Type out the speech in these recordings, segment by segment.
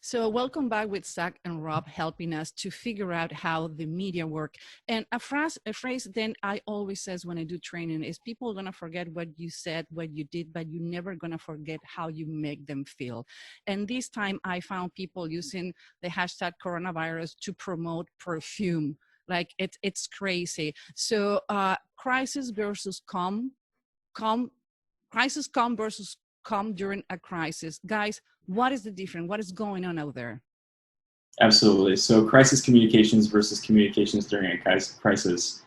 So welcome back with Zach and Rob helping us to figure out how the media work. And a phrase then I always says when I do training is people are going to forget what you said, what you did, but you're never going to forget how you make them feel. And this time I found people using the hashtag coronavirus to promote perfume. Like it's crazy. So crisis versus calm, crisis calm versus calm during a crisis. Guys, what is the difference? What is going on out there? Absolutely. So crisis communications versus communications during a crisis.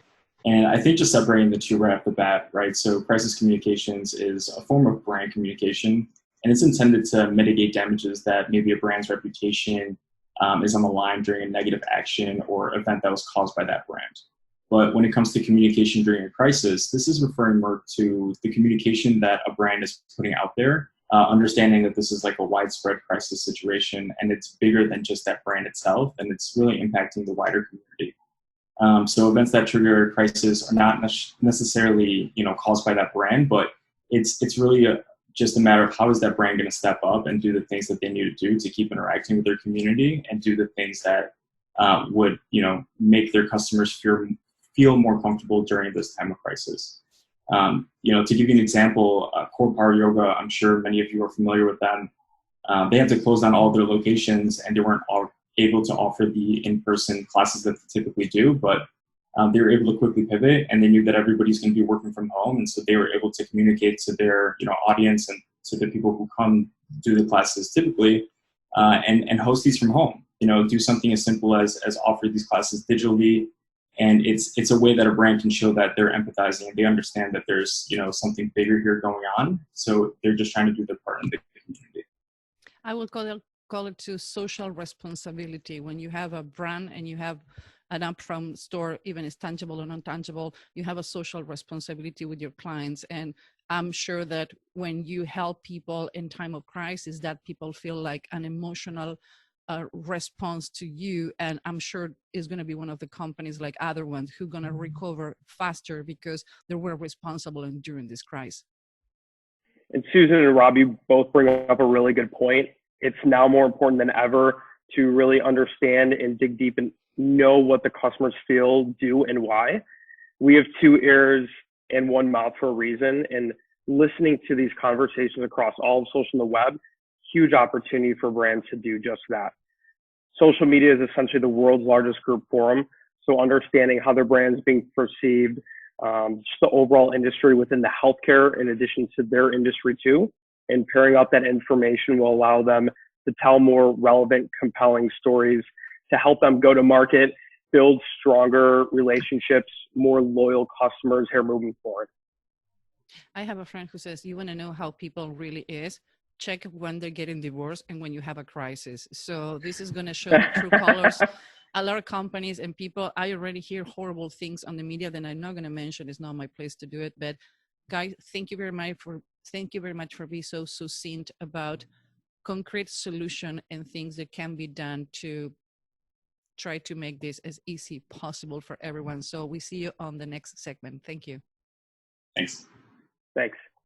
And I think just separating the two right off the bat, right? So crisis communications is a form of brand communication, and it's intended to mitigate damages that maybe a brand's reputation is on the line during a negative action or event that was caused by that brand. But when it comes to communication during a crisis, this is referring more to the communication that a brand is putting out there, understanding that this is like a widespread crisis situation and it's bigger than just that brand itself, and it's really impacting the wider community. So events that trigger a crisis are not necessarily, caused by that brand, but it's really just a matter of how is that brand going to step up and do the things that they need to do to keep interacting with their community and do the things that would, make their customers feel more comfortable during this time of crisis. To give you an example, Core Power Yoga, I'm sure many of you are familiar with them. They had to close down all of their locations and they weren't able to offer the in-person classes that they typically do, but they were able to quickly pivot, and they knew that everybody's going to be working from home. And so they were able to communicate to their audience and to the people who come do the classes typically and host these from home. Do something as simple as offer these classes digitally. And it's a way that a brand can show that they're empathizing and they understand that there's something bigger here going on. So they're just trying to do their part in the community. I will call it to social responsibility. When you have a brand and you have an upfront store, even it's tangible or non-tangible, you have a social responsibility with your clients. And I'm sure that when you help people in time of crisis, that people feel like an emotional response to you, and I'm sure is going to be one of the companies like other ones who are going to recover faster because they were responsible during this crisis. And Susan and Rob, you both bring up a really good point. It's now more important than ever to really understand and dig deep and know what the customers feel, do, and why. We have two ears and one mouth for a reason, and listening to these conversations across all of social and the web, huge opportunity for brands to do just that. Social media is essentially the world's largest group forum. So understanding how their brand is being perceived, just the overall industry within the healthcare, in addition to their industry too, and pairing up that information will allow them to tell more relevant, compelling stories to help them go to market, build stronger relationships, more loyal customers here moving forward. I have a friend who says, you want to know how people really is? Check when they're getting divorced and when you have a crisis. So this is going to show the true colors. A lot of companies and people, I already hear horrible things on the media that I'm not going to mention. It's not my place to do it. But guys, thank you very much for being so succinct about concrete solution and things that can be done to try to make this as easy possible for everyone. So we see you on the next segment. Thank you. Thanks. Thanks.